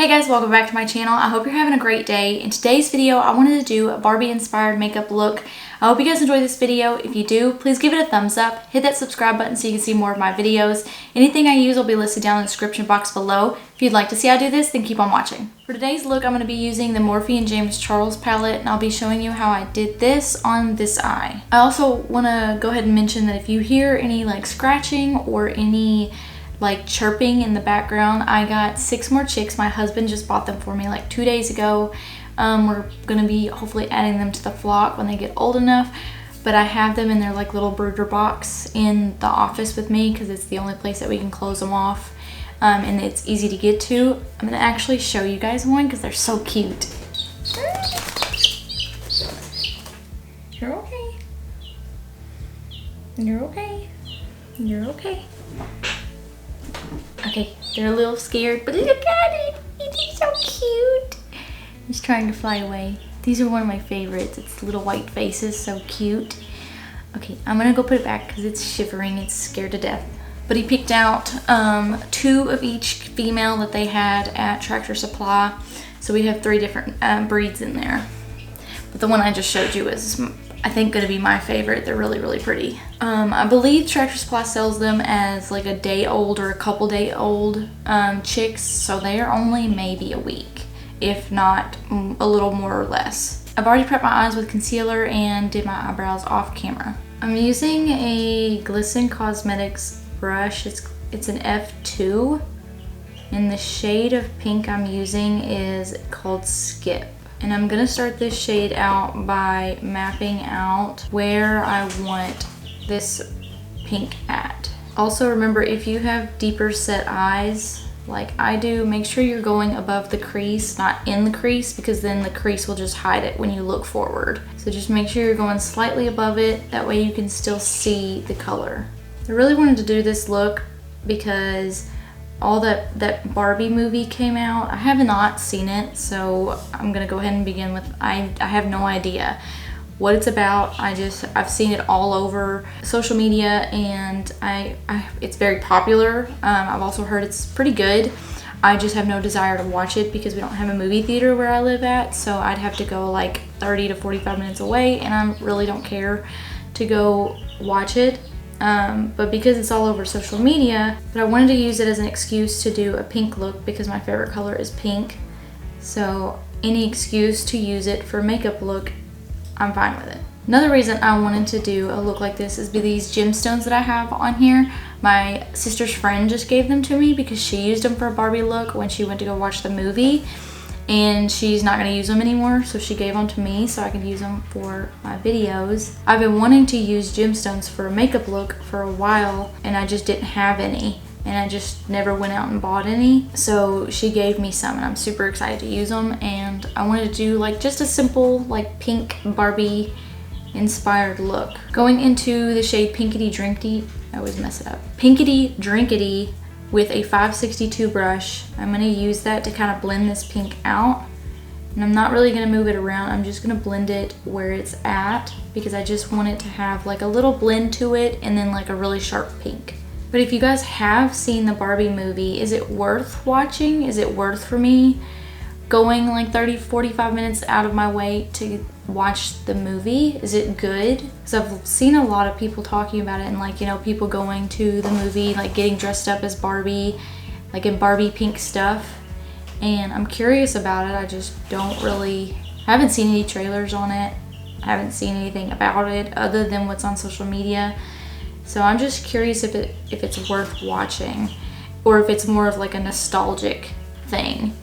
Hey guys, welcome back to my channel. I hope you're having a great day. In today's video, I wanted to do a Barbie inspired makeup look. I hope you guys enjoy this video. If you do, please give it a thumbs up. Hit that subscribe button so you can see more of my videos. Anything I use will be listed down in the description box below. If you'd like to see how I do this, then keep on watching. For today's look, I'm going to be using the Morphe and James Charles palette, and I'll be showing you how I did this on this eye. I also want to go ahead and mention that if you hear any like scratching or any like chirping in the background, I got 6 more chicks. My husband just bought them for me like 2 days ago. We're gonna be hopefully adding them to the flock when they get old enough, but I have them in their like little brooder box in the office with me because it's the only place that we can close them off, and it's easy to get to. I'm gonna actually show you guys one because they're so cute. You're okay. You're okay. You're okay. Okay, they're a little scared, but look at it. He's so cute. He's trying to fly away. These are one of my favorites. It's little white faces, so cute. Okay, I'm gonna go put it back because it's shivering. It's scared to death. But he picked out 2 of each female that they had at Tractor Supply. So we have 3 different breeds in there. But the one I just showed you is, I think, gonna be my favorite. They're really, really pretty. I believe Tractor Supply sells them as like a day old or a couple day old chicks, so they are only maybe a week, if not a little more or less. I've already prepped my eyes with concealer and did my eyebrows off camera. I'm using a Glisten Cosmetics brush. It's an F2, and the shade of pink I'm using is called Skip. And I'm gonna start this shade out by mapping out where I want this pink at. Also remember, if you have deeper set eyes like I do, make sure you're going above the crease, not in the crease, because then the crease will just hide it when you look forward. So just make sure you're going slightly above it, that way you can still see the color. I really wanted to do this look because all that Barbie movie came out. I have not seen it, so I'm gonna go ahead and begin with, I have no idea what it's about. I've seen it all over social media, and it's very popular. I've also heard it's pretty good. I just have no desire to watch it because we don't have a movie theater where I live at, so I'd have to go like 30 to 45 minutes away, and I really don't care to go watch it. But because it's all over social media, but I wanted to use it as an excuse to do a pink look because my favorite color is pink. So any excuse to use it for a makeup look, I'm fine with it. Another reason I wanted to do a look like this is these gemstones that I have on here. My sister's friend just gave them to me because she used them for a Barbie look when she went to go watch the movie, and she's not gonna use them anymore, so she gave them to me so I could use them for my videos. I've been wanting to use gemstones for a makeup look for a while, and I just didn't have any, and I just never went out and bought any. So she gave me some, and I'm super excited to use them, and I wanted to do like just a simple like pink Barbie inspired look. Going into the shade Pinkity Drinkity, I always mess it up. Pinkity Drinkity with a 562 brush. I'm gonna use that to kind of blend this pink out. And I'm not really gonna move it around. I'm just gonna blend it where it's at because I just want it to have like a little blend to it and then like a really sharp pink. But if you guys have seen the Barbie movie, is it worth watching? Is it worth for me going like 30-45 minutes out of my way to watch the movie? Is it good? Because I've seen a lot of people talking about it, and like, you know, people going to the movie like getting dressed up as Barbie, like in Barbie pink stuff, and I'm curious about it. I just don't really, I haven't seen any trailers on it. I haven't seen anything about it other than what's on social media. So I'm just curious if it's worth watching, or if it's more of like a nostalgic thing.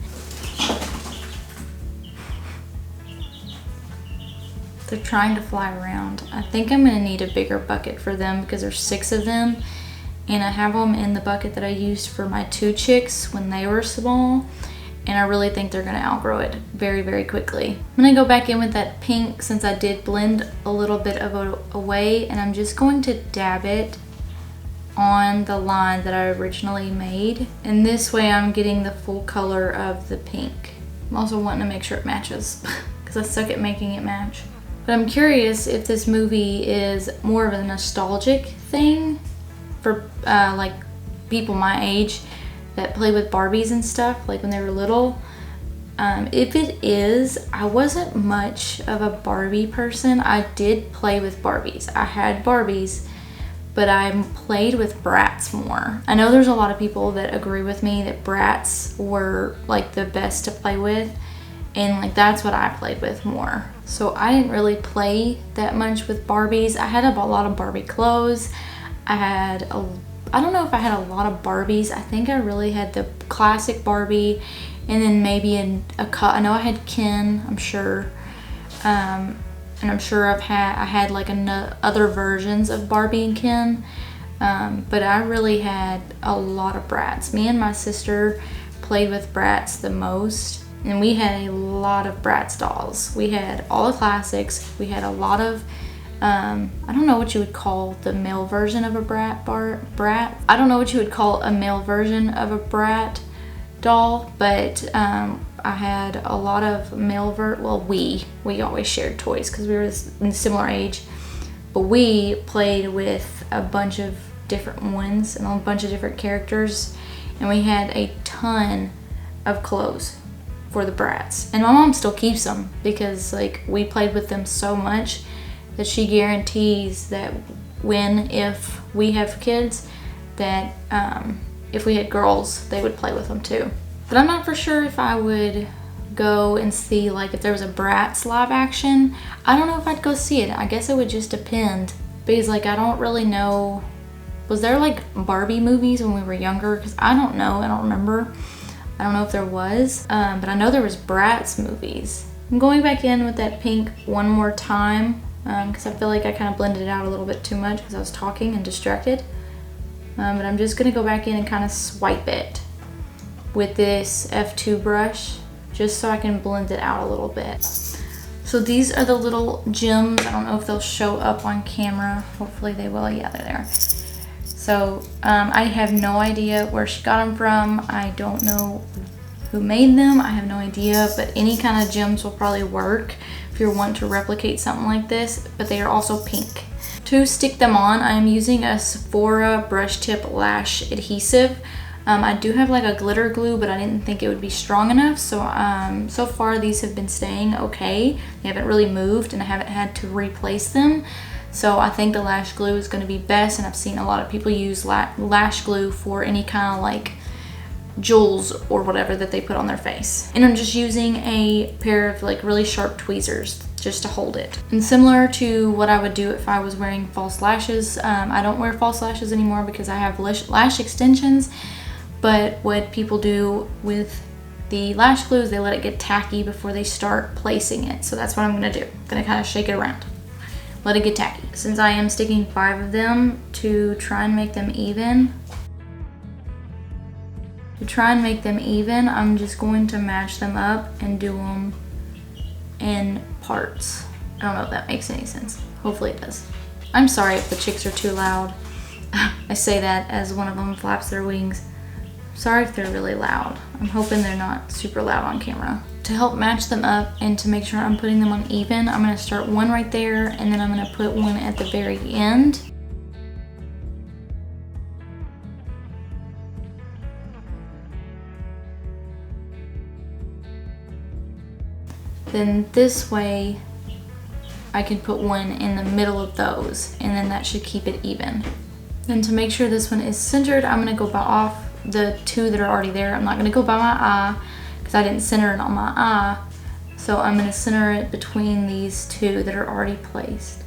They're trying to fly around. I think I'm gonna need a bigger bucket for them because there's 6 of them, and I have them in the bucket that I used for my 2 chicks when they were small, and I really think they're gonna outgrow it very, very quickly. I'm gonna go back in with that pink since I did blend a little bit of it away, and I'm just going to dab it on the line that I originally made, and this way I'm getting the full color of the pink. I'm also wanting to make sure it matches because I suck at making it match. But I'm curious if this movie is more of a nostalgic thing for like people my age that play with Barbies and stuff, like when they were little. If it is, I wasn't much of a Barbie person. I did play with Barbies. I had Barbies, but I played with Bratz more. I know there's a lot of people that agree with me that Bratz were like the best to play with, and like that's what I played with more. So I didn't really play that much with Barbies. I had a lot of Barbie clothes. I don't know if I had a lot of Barbies. I think I really had the classic Barbie, and then maybe I know I had Ken, I'm sure. And I'm sure I had like other versions of Barbie and Ken. But I really had a lot of Bratz. Me and my sister played with Bratz the most, and we had a lot of Bratz dolls. We had all the classics. We had a lot of I don't know what you would call the male version of a Brat. I don't know what you would call a male version of a Brat doll, but I had a lot of we always shared toys because we were in a similar age, but we played with a bunch of different ones and a bunch of different characters, and we had a ton of clothes for the Bratz, and my mom still keeps them because like we played with them so much that she guarantees that if we have kids, that if we had girls, they would play with them too. But I'm not for sure if I would go and see, like if there was a Bratz live action. I don't know if I'd go see it. I guess it would just depend, because like I don't really know, was there like Barbie movies when we were younger? Because I don't know, I don't remember. I don't know if there was, but I know there was Bratz movies. I'm going back in with that pink one more time because I feel like I kind of blended it out a little bit too much because I was talking and distracted. But I'm just gonna go back in and kind of swipe it with this F2 brush just so I can blend it out a little bit. So these are the little gems. I don't know if they'll show up on camera. Hopefully they will. Yeah, they're there. So I have no idea where she got them from. I don't know who made them. I have no idea, but any kind of gems will probably work if you're wanting to replicate something like this, but they are also pink. To stick them on, I'm using a Sephora brush tip lash adhesive. I do have like a glitter glue, but I didn't think it would be strong enough. So so far these have been staying okay. They haven't really moved and I haven't had to replace them. So I think the lash glue is going to be best, and I've seen a lot of people use lash glue for any kind of like jewels or whatever that they put on their face. And I'm just using a pair of like really sharp tweezers just to hold it. And similar to what I would do if I was wearing false lashes, I don't wear false lashes anymore because I have lash extensions, but what people do with the lash glue is they let it get tacky before they start placing it. So that's what I'm gonna do. I'm gonna kind of shake it around. Let it get tacky. Since I am sticking 5 of them to try and make them even, I'm just going to match them up and do them in parts. I don't know if that makes any sense. Hopefully it does. I'm sorry if the chicks are too loud. I say that as one of them flaps their wings. Sorry if they're really loud. I'm hoping they're not super loud on camera. To help match them up and to make sure I'm putting them on even, I'm gonna start one right there and then I'm gonna put one at the very end. Then this way I can put one in the middle of those, and then that should keep it even. Then to make sure this one is centered, I'm gonna go off the 2 that are already there. I'm not gonna go by my eye because I didn't center it on my eye. So I'm gonna center it between these 2 that are already placed.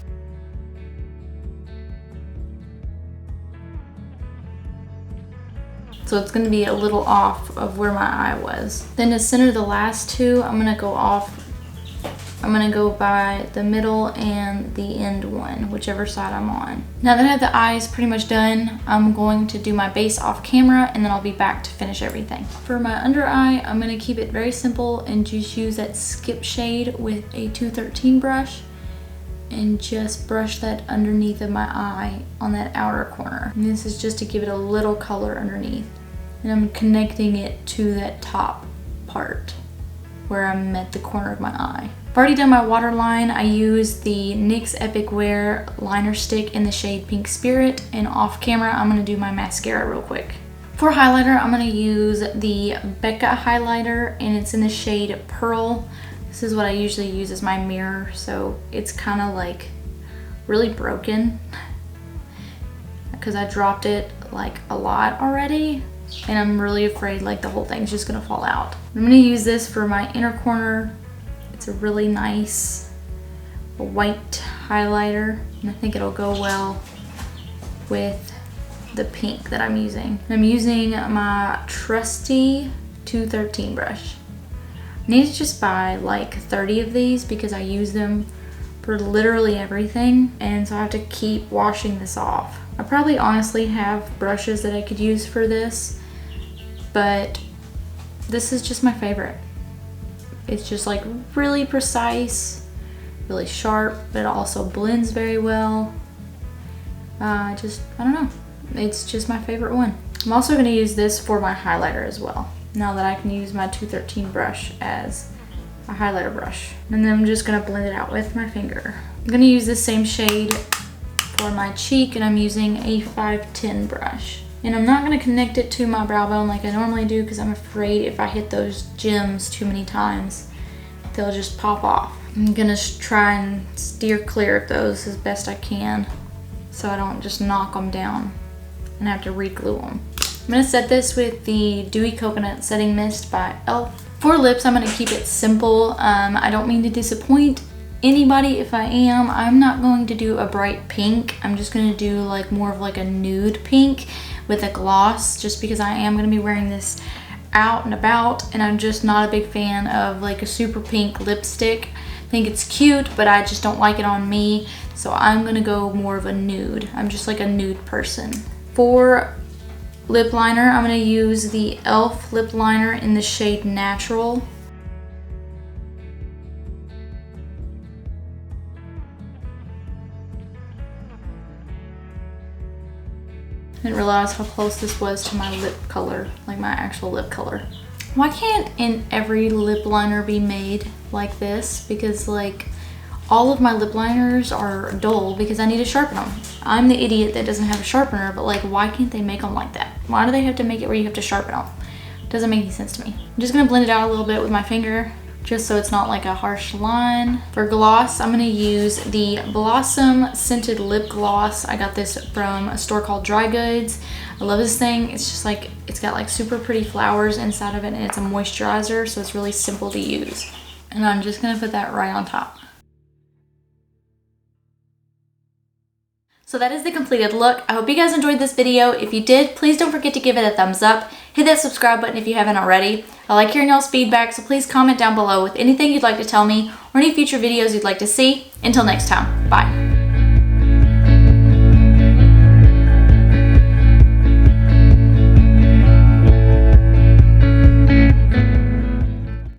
So it's gonna be a little off of where my eye was. Then to center the last 2, I'm gonna go by the middle and the end one, whichever side I'm on. Now that I have the eyes pretty much done, I'm going to do my base off camera and then I'll be back to finish everything. For my under eye, I'm gonna keep it very simple and just use that skip shade with a 213 brush and just brush that underneath of my eye on that outer corner. And this is just to give it a little color underneath. And I'm connecting it to that top part where I'm at the corner of my eye. I've already done my waterline. I used the NYX Epic Wear liner stick in the shade Pink Spirit, and off camera I'm gonna do my mascara real quick. For highlighter, I'm going to use the Becca highlighter, and it's in the shade Pearl. This is what I usually use as my mirror, so it's kind of like really broken because I dropped it like a lot already, and I'm really afraid like the whole thing's just gonna fall out. I'm gonna use this for my inner corner. It's a really nice white highlighter, and I think it'll go well with the pink that I'm using. I'm using my trusty 213 brush. I need to just buy like 30 of these because I use them for literally everything, and so I have to keep washing this off. I probably honestly have brushes that I could use for this, but this is just my favorite. It's just like really precise, really sharp, but it also blends very well. I don't know. It's just my favorite one. I'm also going to use this for my highlighter as well, now that I can use my 213 brush as a highlighter brush. And then I'm just going to blend it out with my finger. I'm going to use the same shade for my cheek, and I'm using a 510 brush. And I'm not going to connect it to my brow bone like I normally do because I'm afraid if I hit those gems too many times, they'll just pop off. I'm going to try and steer clear of those as best I can so I don't just knock them down and have to re-glue them. I'm going to set this with the Dewy Coconut Setting Mist by e.l.f. For lips, I'm going to keep it simple. I don't mean to disappoint anybody if I am. I'm not going to do a bright pink. I'm just going to do like more of like a nude pink with a gloss, just because I am going to be wearing this out and about, and I'm just not a big fan of like a super pink lipstick. I think it's cute, but I just don't like it on me, so I'm going to go more of a nude. I'm just like a nude person. For lip liner, I'm going to use the e.l.f. lip liner in the shade Natural. I didn't realize how close this was to my lip color, like my actual lip color. Why can't in every lip liner be made like this? Because like all of my lip liners are dull because I need to sharpen them. I'm the idiot that doesn't have a sharpener, but like why can't they make them like that? Why do they have to make it where you have to sharpen them? Doesn't make any sense to me. I'm just gonna blend it out a little bit with my finger just so it's not like a harsh line. For gloss, I'm gonna use the Blossom Scented Lip Gloss. I got this from a store called Dry Goods. I love this thing. It's just like, it's got like super pretty flowers inside of it, and it's a moisturizer, so it's really simple to use. And I'm just gonna put that right on top. So that is the completed look. I hope you guys enjoyed this video. If you did, please don't forget to give it a thumbs up. Hit that subscribe button if you haven't already. I like hearing y'all's feedback, so please comment down below with anything you'd like to tell me or any future videos you'd like to see. Until next time, bye.